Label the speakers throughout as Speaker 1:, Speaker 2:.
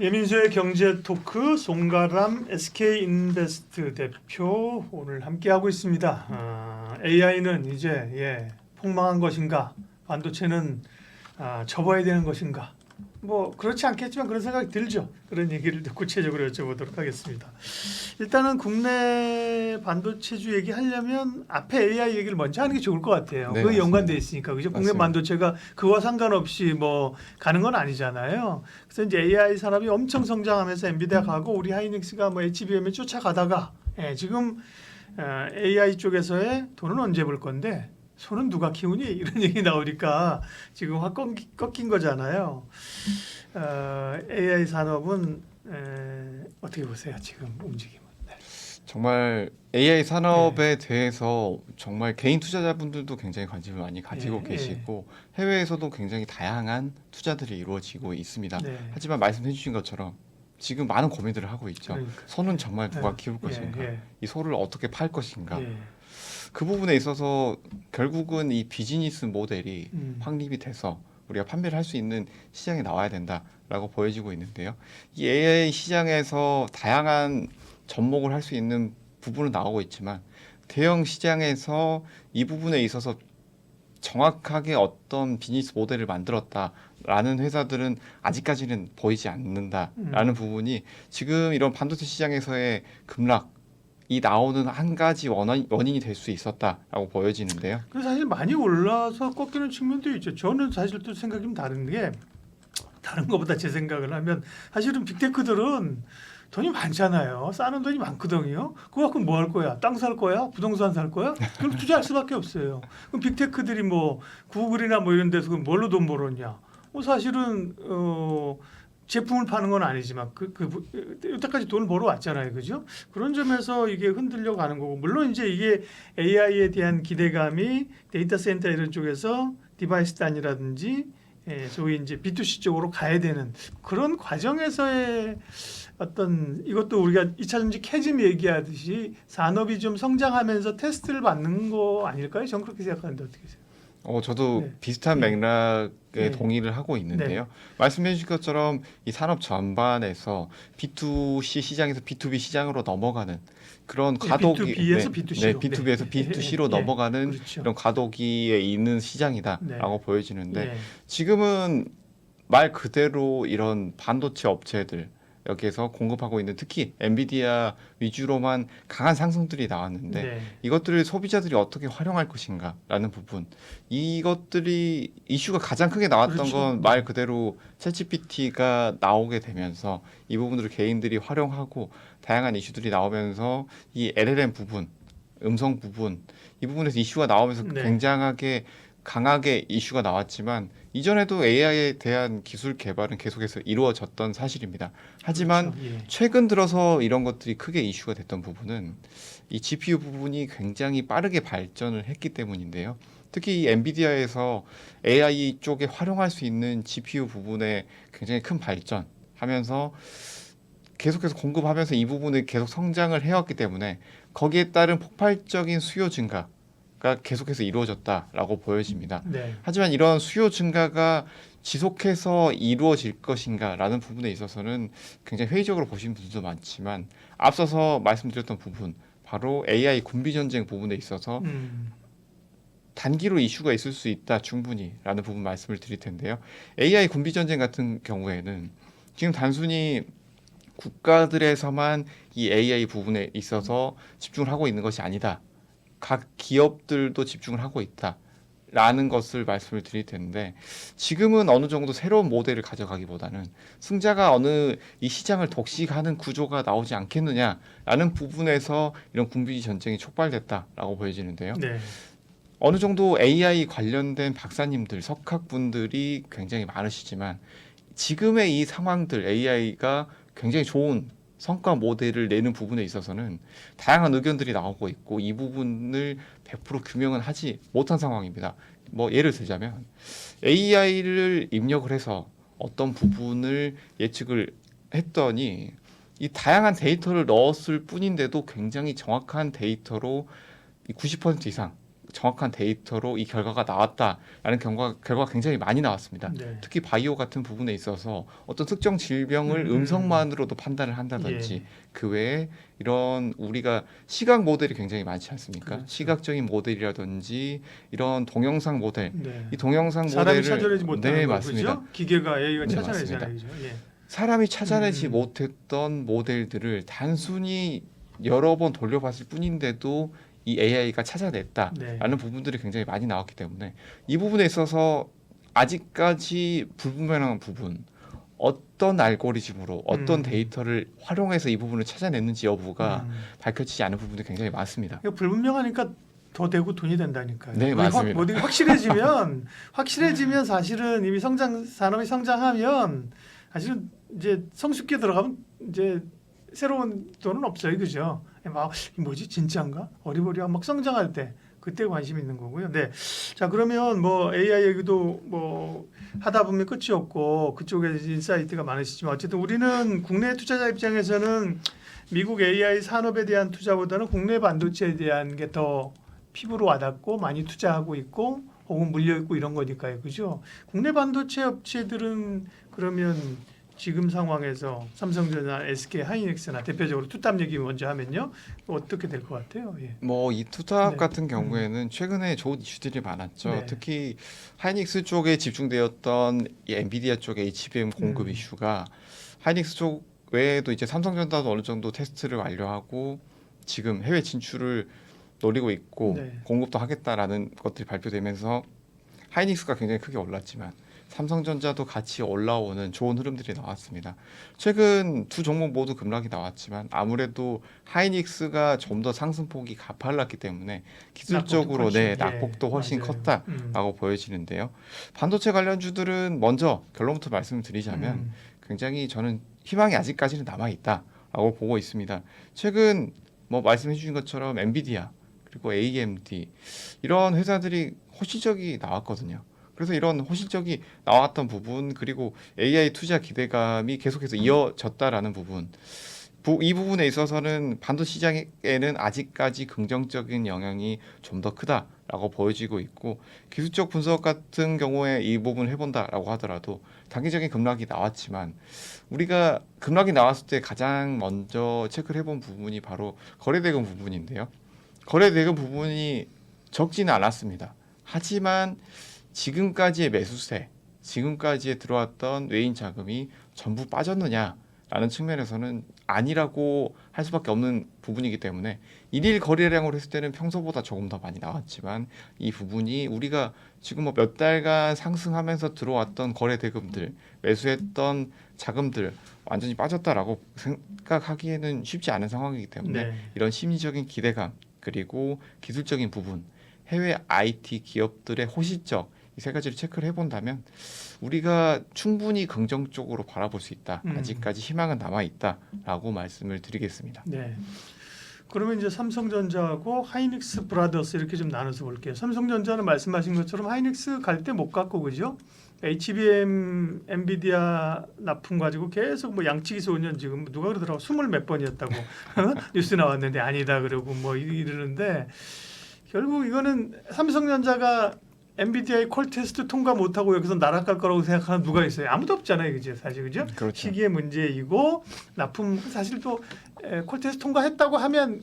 Speaker 1: 예민수의 경제 토크 송가람 SK인베스트 대표 오늘 함께하고 있습니다. AI는 이제 폭망한 것인가? 반도체는 접어야 되는 것인가? 뭐 그렇지 않겠지만 그런 생각이 들죠. 그런 얘기를 구체적으로 여쭤보도록 하겠습니다. 일단은 국내 반도체주 얘기하려면 앞에 AI 얘기를 먼저 하는 게 좋을 것 같아요.
Speaker 2: 네,
Speaker 1: 그게
Speaker 2: 맞습니다.
Speaker 1: 연관돼 있으니까 그죠? 국내
Speaker 2: 맞습니다.
Speaker 1: 반도체가 그와 상관없이 뭐 가는 건 아니잖아요. 그래서 이제 AI 산업이 엄청 성장하면서 엔비디아 가고 우리 하이닉스가 뭐 HBM에 쫓아가다가 지금 AI 쪽에서의 돈은 언제 벌 건데 손은 누가 키우니 이런 얘기 나오니까 지금 확 꺾인 거잖아요. AI 산업은 어떻게 보세요 지금 움직임은? 네.
Speaker 2: 정말 AI 산업에 대해서 정말 개인 투자자분들도 굉장히 관심을 많이 가지고 계시고 해외에서도 굉장히 다양한 투자들이 이루어지고 있습니다.
Speaker 1: 네.
Speaker 2: 하지만 말씀해 주신 것처럼 지금 많은 고민들을 하고 있죠.
Speaker 1: 그러니까.
Speaker 2: 소는 정말 누가 키울 것인가? 이 소를 어떻게 팔 것인가? 그 부분에 있어서 결국은 이 비즈니스 모델이 확립이 돼서 우리가 판매를 할 수 있는 시장에 나와야 된다라고 보여지고 있는데요. 이 AI 시장에서 다양한 접목을 할 수 있는 부분은 나오고 있지만 대형 시장에서 이 부분에 있어서 정확하게 어떤 비즈니스 모델을 만들었다라는 회사들은 아직까지는 보이지 않는다라는 부분이 지금 이런 반도체 시장에서의 급락이 나오는 한 가지 원인이 될 수 있었다라고 보여지는데요.
Speaker 1: 그래서 사실 많이 올라서 꺾이는 측면도 있죠. 저는 사실 또 생각이 좀 다른 게 다른 것보다 제 생각을 하면 사실은 빅테크들은 돈이 많잖아요. 싸는 돈이 많거든요. 그거 갖고 뭐 할 거야? 땅 살 거야? 부동산 살 거야? 그럼 투자할 수밖에 없어요. 그럼 빅테크들이 뭐 구글이나 뭐 이런 데서 뭘로 돈 벌었냐? 뭐 사실은 제품을 파는 건 아니지만 여태까지 돈을 벌어왔잖아요, 그죠? 그런 점에서 이게 흔들려 가는 거고 물론 이제 이게 AI에 대한 기대감이 데이터 센터 이런 쪽에서 디바이스 단이라든지 소위 이제 B2C 쪽으로 가야 되는 그런 과정에서의 어떤 이것도 우리가 2차 전지 캐즘 얘기하듯이 산업이 좀 성장하면서 테스트를 받는 거 아닐까요? 저는 그렇게 생각하는데 어떻게 생각하세요?
Speaker 2: 저도
Speaker 1: 네.
Speaker 2: 비슷한 맥락에
Speaker 1: 네.
Speaker 2: 동의를 하고 있는데요. 말씀해 주신 것처럼 이 산업 전반에서 B2C 시장에서 B2B 시장으로 넘어가는 그런 과도기,
Speaker 1: B2B에서 B2C로.
Speaker 2: B2B에서 B2C로 넘어가는
Speaker 1: 그렇죠.
Speaker 2: 이런 과도기에 있는 시장이다라고
Speaker 1: 네.
Speaker 2: 보여지는데 지금은 말 그대로 이런 반도체 업체들 여기에서 공급하고 있는 특히 엔비디아 위주로만 강한 상승들이 나왔는데 이것들을 소비자들이 어떻게 활용할 것인가라는 부분 이것들이 이슈가 가장 크게 나왔던
Speaker 1: 그렇죠.
Speaker 2: 건 말 그대로 챗GPT가 나오게 되면서 이 부분들을 개인들이 활용하고 다양한 이슈들이 나오면서 이 LLM 부분 음성 부분 이 부분에서 이슈가 나오면서 굉장하게 강하게 이슈가 나왔지만 이전에도 AI에 대한 기술 개발은 계속해서 이루어졌던 사실입니다. 하지만
Speaker 1: 그렇죠.
Speaker 2: 최근 들어서 이런 것들이 크게 이슈가 됐던 부분은 이 GPU 부분이 굉장히 빠르게 발전을 했기 때문인데요. 특히 이 엔비디아에서 AI 쪽에 활용할 수 있는 GPU 부분에 굉장히 큰 발전하면서 계속해서 공급하면서 이 부분을 계속 성장을 해왔기 때문에 거기에 따른 폭발적인 수요 증가 가 계속해서 이루어졌다라고 보여집니다. 하지만 이런 수요 증가가 지속해서 이루어질 것인가라는 부분에 있어서는 굉장히 회의적으로 보시는 분들도 많지만 앞서서 말씀드렸던 부분 바로 AI 군비 전쟁 부분에 있어서 단기로 이슈가 있을 수 있다 충분히라는 부분 말씀을 드릴 텐데요. AI 군비 전쟁 같은 경우에는 지금 단순히 국가들에서만 이 AI 부분에 있어서 집중을 하고 있는 것이 아니다. 각 기업들도 집중을 하고 있다라는 것을 말씀을 드릴 텐데 지금은 어느 정도 새로운 모델을 가져가기보다는 승자가 어느 이 시장을 독식하는 구조가 나오지 않겠느냐라는 부분에서 이런 군비 전쟁이 촉발됐다라고 보여지는데요. 어느 정도 AI 관련된 박사님들, 석학분들이 굉장히 많으시지만 지금의 이 상황들 AI가 굉장히 좋은 성과 모델을 내는 부분에 있어서는 다양한 의견들이 나오고 있고 이 부분을 100% 규명은 하지 못한 상황입니다. 뭐 예를 들자면 AI를 입력을 해서 어떤 부분을 예측을 했더니 이 다양한 데이터를 넣었을 뿐인데도 굉장히 정확한 데이터로 90% 이상 정확한 데이터로 이 결과가 나왔다라는 결과가 굉장히 많이 나왔습니다.
Speaker 1: 네.
Speaker 2: 특히 바이오 같은 부분에 있어서 어떤 특정 질병을 음성만으로도 판단을 한다든지
Speaker 1: 예.
Speaker 2: 그 외에 이런 우리가 시각 모델이 굉장히 많지 않습니까?
Speaker 1: 그렇죠.
Speaker 2: 시각적인 모델이라든지 이런 동영상 모델,
Speaker 1: 네.
Speaker 2: 이 동영상
Speaker 1: 사람이
Speaker 2: 모델을
Speaker 1: 찾아내지 못하는
Speaker 2: 네,
Speaker 1: 거
Speaker 2: 맞습니다.
Speaker 1: 그죠? 기계가 AI가
Speaker 2: 네,
Speaker 1: 찾아내잖아요. 그죠? 예.
Speaker 2: 사람이 찾아내지
Speaker 1: 음.
Speaker 2: 못했던 모델들을 단순히 여러 번 돌려봤을 뿐인데도 이 AI가 찾아냈다라는
Speaker 1: 네.
Speaker 2: 부분들이 굉장히 많이 나왔기 때문에 이 부분에 있어서 아직까지 불분명한 부분, 어떤 알고리즘으로 어떤 데이터를 활용해서 이 부분을 찾아냈는지 여부가 밝혀지지 않은 부분들이 굉장히 많습니다.
Speaker 1: 이거 불분명하니까 더 되고 돈이 된다니까요.
Speaker 2: 네, 맞습니다.
Speaker 1: 모든 게 확실해지면 사실은 이미 산업이 성장하면 사실은 이제 성숙기에 들어가면 이제 새로운 돈은 없어요, 그죠? 막 뭐지 진짜인가? 어리버리하고 막 성장할 때 그때 관심 있는 거고요. 네, 자 그러면 뭐 AI 얘기도 뭐 하다 보면 끝이 없고 그쪽에 인사이트가 많으시지만 어쨌든 우리는 국내 투자자 입장에서는 미국 AI 산업에 대한 투자보다는 국내 반도체에 대한 게 더 피부로 와닿고 많이 투자하고 있고 혹은 물려 있고 이런 거니까요, 그죠? 국내 반도체 업체들은 그러면 지금 상황에서 삼성전자, SK 하이닉스나 대표적으로 투탑 얘기 먼저 하면요 어떻게 될 것 같아요? 예.
Speaker 2: 뭐 이 투탑
Speaker 1: 네.
Speaker 2: 같은 경우에는 최근에 좋은 이슈들이 많았죠.
Speaker 1: 네.
Speaker 2: 특히 하이닉스 쪽에 집중되었던 이 엔비디아 쪽의 HBM 공급 이슈가 하이닉스 쪽 외에도 이제 삼성전자도 어느 정도 테스트를 완료하고 지금 해외 진출을 노리고 있고
Speaker 1: 네.
Speaker 2: 공급도 하겠다라는 것들이 발표되면서 하이닉스가 굉장히 크게 올랐지만 삼성전자도 같이 올라오는 좋은 흐름들이 나왔습니다. 최근 두 종목 모두 급락이 나왔지만 아무래도 하이닉스가 좀 더 상승폭이 가팔랐기 때문에 기술적으로 낙폭도 훨씬
Speaker 1: 맞아요.
Speaker 2: 컸다라고 보여지는데요. 반도체 관련주들은 먼저 결론부터 말씀을 드리자면 굉장히 저는 희망이 아직까지는 남아 있다라고 보고 있습니다. 최근 뭐 말씀해 주신 것처럼 엔비디아 그리고 AMD 이런 회사들이 호실적이 나왔거든요. 그래서 이런 호실적이 나왔던 부분 그리고 AI 투자 기대감이 계속해서 이어졌다라는 부분 이 부분에 있어서는 반도체 시장에는 아직까지 긍정적인 영향이 좀 더 크다라고 보여지고 있고 기술적 분석 같은 경우에 이 부분을 해본다라고 하더라도 단기적인 급락이 나왔지만 우리가 급락이 나왔을 때 가장 먼저 체크를 해본 부분이 바로 거래대금 부분인데요. 거래대금 부분이 적지는 않았습니다. 하지만 지금까지의 매수세, 지금까지에 들어왔던 외인 자금이 전부 빠졌느냐라는 측면에서는 아니라고 할 수밖에 없는 부분이기 때문에 일일 거래량으로 했을 때는 평소보다 조금 더 많이 나왔지만 이 부분이 우리가 지금 뭐 몇 달간 상승하면서 들어왔던 거래 대금들, 매수했던 자금들 완전히 빠졌다라고 생각하기에는 쉽지 않은 상황이기 때문에
Speaker 1: 네.
Speaker 2: 이런 심리적인 기대감 그리고 기술적인 부분, 해외 IT 기업들의 호실적 이 세 가지를 체크를 해본다면 우리가 충분히 긍정적으로 바라볼 수 있다. 아직까지 희망은 남아 있다라고 말씀을 드리겠습니다.
Speaker 1: 네. 그러면 이제 삼성전자하고 하이닉스 브라더스 이렇게 좀 나눠서 볼게요. 삼성전자는 말씀하신 것처럼 하이닉스 갈 때 못 갔고 그죠? HBM 엔비디아 납품 가지고 계속 뭐 양치기 소년 지금 누가 그러더라고 20몇 번이었다고 뉴스 나왔는데 아니다 그러고 뭐 이러는데 결국 이거는 삼성전자가 엔비디아의 콜 테스트 통과 못하고 여기서 날아갈 거라고 생각하는 누가 있어요? 아무도 없잖아요, 그죠? 사실 그죠?
Speaker 2: 그렇죠.
Speaker 1: 시기의 문제이고 납품 사실 또 콜 테스트 통과했다고 하면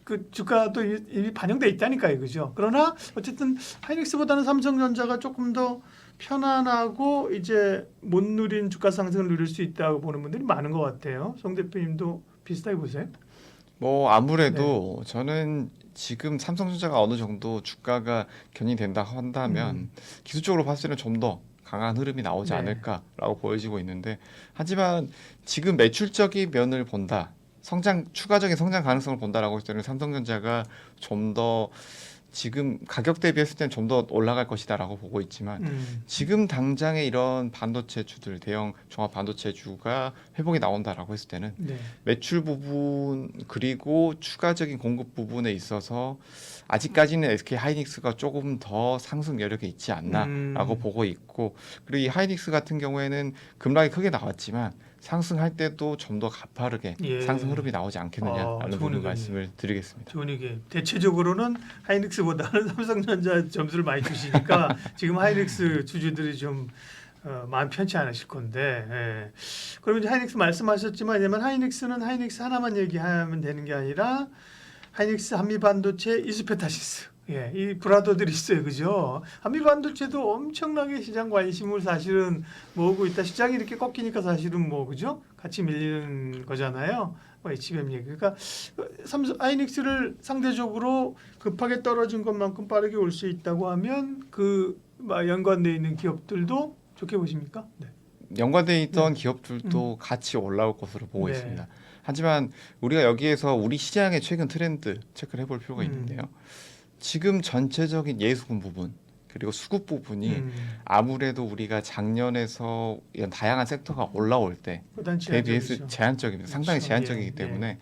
Speaker 1: 그 주가도 이미 반영돼 있다니까요, 그죠? 그러나 어쨌든 하이닉스보다는 삼성전자가 조금 더 편안하고 이제 못 누린 주가 상승을 누릴 수 있다고 보는 분들이 많은 것 같아요. 송 대표님도 비슷하게 보세요?
Speaker 2: 뭐 아무래도 저는 지금 삼성전자가 어느 정도 주가가 견인된다 한다면 기술적으로 봤을 때는 좀 더 강한 흐름이 나오지
Speaker 1: 네.
Speaker 2: 않을까라고 보여지고 있는데 하지만 지금 매출적인 면을 본다. 추가적인 성장 가능성을 본다라고 했을 때는 삼성전자가 좀 더 지금 가격 대비했을 때는 좀 더 올라갈 것이다라고 보고 있지만 지금 당장의 이런 반도체주들 대형 종합 반도체주가 회복이 나온다라고 했을 때는
Speaker 1: 네.
Speaker 2: 매출 부분 그리고 추가적인 공급 부분에 있어서 아직까지는 SK 하이닉스가 조금 더 상승 여력이 있지 않나라고 보고 있고 그리고 이 하이닉스 같은 경우에는 급락이 크게 나왔지만 상승할 때도 좀 더 가파르게
Speaker 1: 예.
Speaker 2: 상승 흐름이 나오지 않겠느냐라는
Speaker 1: 좋은
Speaker 2: 부분
Speaker 1: 의견이에요.
Speaker 2: 말씀을 드리겠습니다.
Speaker 1: 좋은 얘기. 대체적으로는 하이닉스보다는 삼성전자 점수를 많이 주시니까 지금 하이닉스 주주들이 좀 마음 편치 않으실 건데. 예. 그러면 이제 하이닉스 말씀하셨지만 왜냐면 하이닉스는 하이닉스 하나만 얘기하면 되는 게 아니라 하이닉스, 한미반도체, 이스페타시스. 예, 이 브라더들이 있어요, 그죠? 한미반도체도 엄청나게 시장 관심을 사실은 모으고 있다. 시장이 이렇게 꺾이니까 사실은 뭐 그죠? 같이 밀리는 거잖아요. 뭐 HBM 얘기. 그러니까 삼성 하이닉스를 상대적으로 급하게 떨어진 것만큼 빠르게 올 수 있다고 하면 그 연관돼 있는 기업들도 좋게 보십니까? 네.
Speaker 2: 연관돼 있던 기업들도 같이 올라올 것으로 보고
Speaker 1: 네.
Speaker 2: 있습니다. 하지만 우리가 여기에서 우리 시장의 최근 트렌드 체크를 해볼 필요가 있는데요. 지금 전체적인 예수금 부분 그리고 수급 부분이 아무래도 우리가 작년에서 이런 다양한 섹터가 올라올 때 대비해서 제한적입니다. 상당히
Speaker 1: 그렇죠.
Speaker 2: 제한적이기
Speaker 1: 예,
Speaker 2: 때문에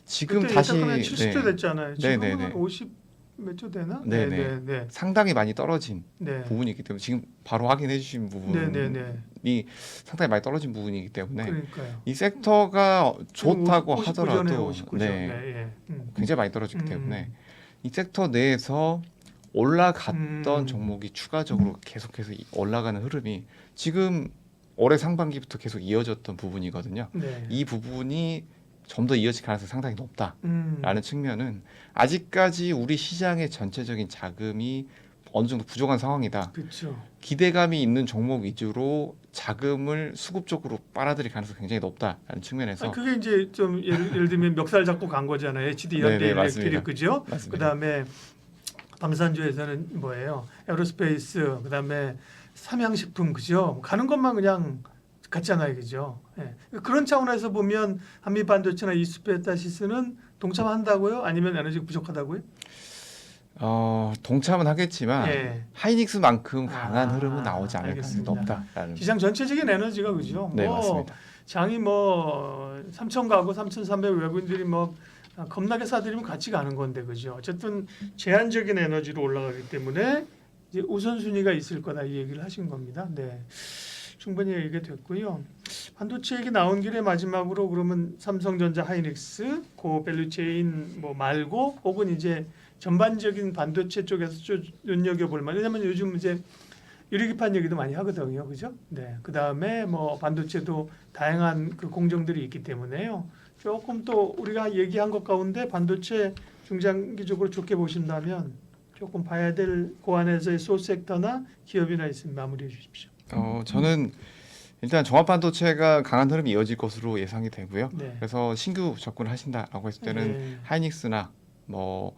Speaker 2: 지금
Speaker 1: 그때
Speaker 2: 다시
Speaker 1: 70조 됐잖아요. 지금은
Speaker 2: 네네네.
Speaker 1: 한 50 몇 조 되나?
Speaker 2: 네네.
Speaker 1: 네.
Speaker 2: 상당히 많이 떨어진
Speaker 1: 네.
Speaker 2: 부분이 있기 때문에 지금 바로 확인해 주신 부분이
Speaker 1: 네.
Speaker 2: 상당히 많이 떨어진 부분이기 때문에
Speaker 1: 그러니까요.
Speaker 2: 이 섹터가 좋다고
Speaker 1: 59
Speaker 2: 하더라도
Speaker 1: 전에 59죠.
Speaker 2: 네,
Speaker 1: 예.
Speaker 2: 굉장히 많이 떨어지기 때문에 이 섹터 내에서 올라갔던 종목이 추가적으로 계속해서 올라가는 흐름이 지금 올해 상반기부터 계속 이어졌던 부분이거든요.
Speaker 1: 네.
Speaker 2: 이 부분이 좀 더 이어질 가능성이 상당히 높다라는
Speaker 1: 음.
Speaker 2: 측면은 아직까지 우리 시장의 전체적인 자금이 어느 정도 부족한 상황이다.
Speaker 1: 그렇죠.
Speaker 2: 기대감이 있는 종목 위주로 자금을 수급적으로 빨아들일 가능성이 굉장히 높다라는 측면에서
Speaker 1: 그게 이제 좀 예를 들면 멱살 잡고 간 거잖아요. HD
Speaker 2: 네네,
Speaker 1: 현대
Speaker 2: 맞습니다.
Speaker 1: 일렉트릭 그죠?
Speaker 2: 맞습니다.
Speaker 1: 그다음에 방산주에서는 뭐예요? 에어로스페이스 그다음에 삼양식품 그죠? 가는 것만 그냥 같잖아요, 그죠? 예. 그런 차원에서 보면 한미반도체나 이스페타시스는 동참한다고요? 아니면 에너지가 부족하다고요?
Speaker 2: 동참은 하겠지만
Speaker 1: 예.
Speaker 2: 하이닉스만큼 강한 흐름은
Speaker 1: 아,
Speaker 2: 나오지 않을 가능성이
Speaker 1: 알겠습니다.
Speaker 2: 높다라는.
Speaker 1: 시장 전체적인 에너지가 그죠?
Speaker 2: 네, 맞습니다.
Speaker 1: 장이 뭐 3천 가구 3,300 외국인들이 뭐 겁나게 사들이면 같이 가는 건데 그죠? 어쨌든 제한적인 에너지로 올라가기 때문에 이제 우선순위가 있을 거다 이 얘기를 하신 겁니다. 네, 충분히 얘기가 됐고요. 반도체 얘기 나온 길에 마지막으로 그러면 삼성전자, 하이닉스, 고밸류체인 뭐 말고 혹은 이제 전반적인 반도체 쪽에서 좀 눈여겨볼 만. 왜냐면 요즘 이제 유리기판 얘기도 많이 하거든요, 그죠? 네, 그 다음에 뭐 반도체도 다양한 그 공정들이 있기 때문에요. 조금 또 우리가 얘기한 것 가운데 반도체 중장기적으로 좋게 보신다면 조금 봐야 될 그 안에서의 소스 섹터나 기업이나 있으면 마무리해 주십시오.
Speaker 2: 저는 일단 종합 반도체가 강한 흐름이 이어질 것으로 예상이 되고요.
Speaker 1: 네.
Speaker 2: 그래서 신규 접근을 하신다라고 했을 때는
Speaker 1: 네.
Speaker 2: 하이닉스나 뭐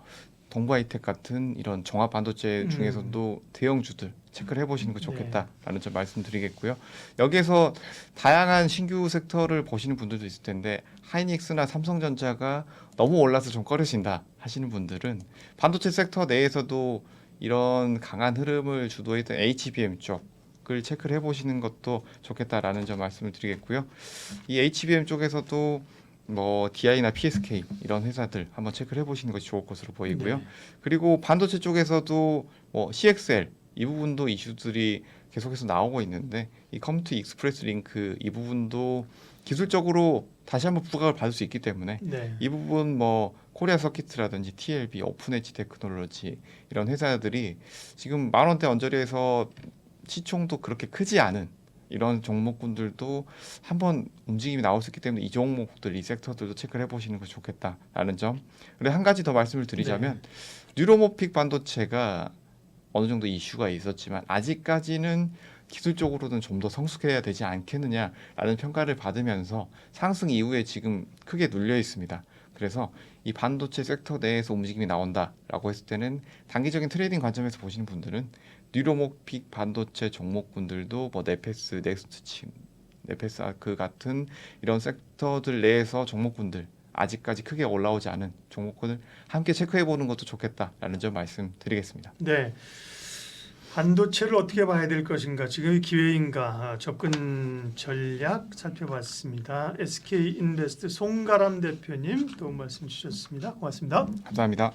Speaker 2: 동부하이텍 같은 이런 종합 반도체 중에서도 대형주들 체크를 해보시는 거 좋겠다라는 점 말씀드리겠고요. 여기에서 다양한 신규 섹터를 보시는 분들도 있을 텐데 하이닉스나 삼성전자가 너무 올라서 좀 꺼려진다 하시는 분들은 반도체 섹터 내에서도 이런 강한 흐름을 주도했던 HBM 쪽을 체크를 해보시는 것도 좋겠다라는 점 말씀을 드리겠고요. 이 HBM 쪽에서도 뭐 DI나 PSK 이런 회사들 한번 체크를 해보시는 것이 좋을 것으로 보이고요.
Speaker 1: 네.
Speaker 2: 그리고 반도체 쪽에서도 뭐 CXL 이 부분도 이슈들이 계속해서 나오고 있는데 이 컴퓨터 익스프레스 링크 이 부분도 기술적으로 다시 한번 부각을 받을 수 있기 때문에
Speaker 1: 네.
Speaker 2: 이 부분 뭐 코리아 서킷이라든지 TLB, 오픈 엣지 테크놀로지 이런 회사들이 지금 10,000원대 언저리에서 시총도 그렇게 크지 않은 이런 종목군들도 한번 움직임이 나올 수 있기 때문에 이 종목들, 이 섹터들도 체크를 해보시는 것이 좋겠다라는 점. 그리고 한 가지 더 말씀을 드리자면 뉴로모픽 반도체가 어느 정도 이슈가 있었지만 아직까지는 기술적으로는 좀 더 성숙해야 되지 않겠느냐라는 평가를 받으면서 상승 이후에 지금 크게 눌려 있습니다. 그래서 이 반도체 섹터 내에서 움직임이 나온다라고 했을 때는 단기적인 트레이딩 관점에서 보시는 분들은 뉴로모픽 반도체 종목군들도 뭐 네페스, 넥스트칩, 네페스 아크 같은 이런 섹터들 내에서 종목군들 아직까지 크게 올라오지 않은 종목군을 함께 체크해 보는 것도 좋겠다라는 점 말씀드리겠습니다.
Speaker 1: 네. 반도체를 어떻게 봐야 될 것인가, 지금이 기회인가, 접근 전략 살펴봤습니다. SK인베스트 송가람 대표님 도움 말씀 주셨습니다. 고맙습니다.
Speaker 2: 감사합니다.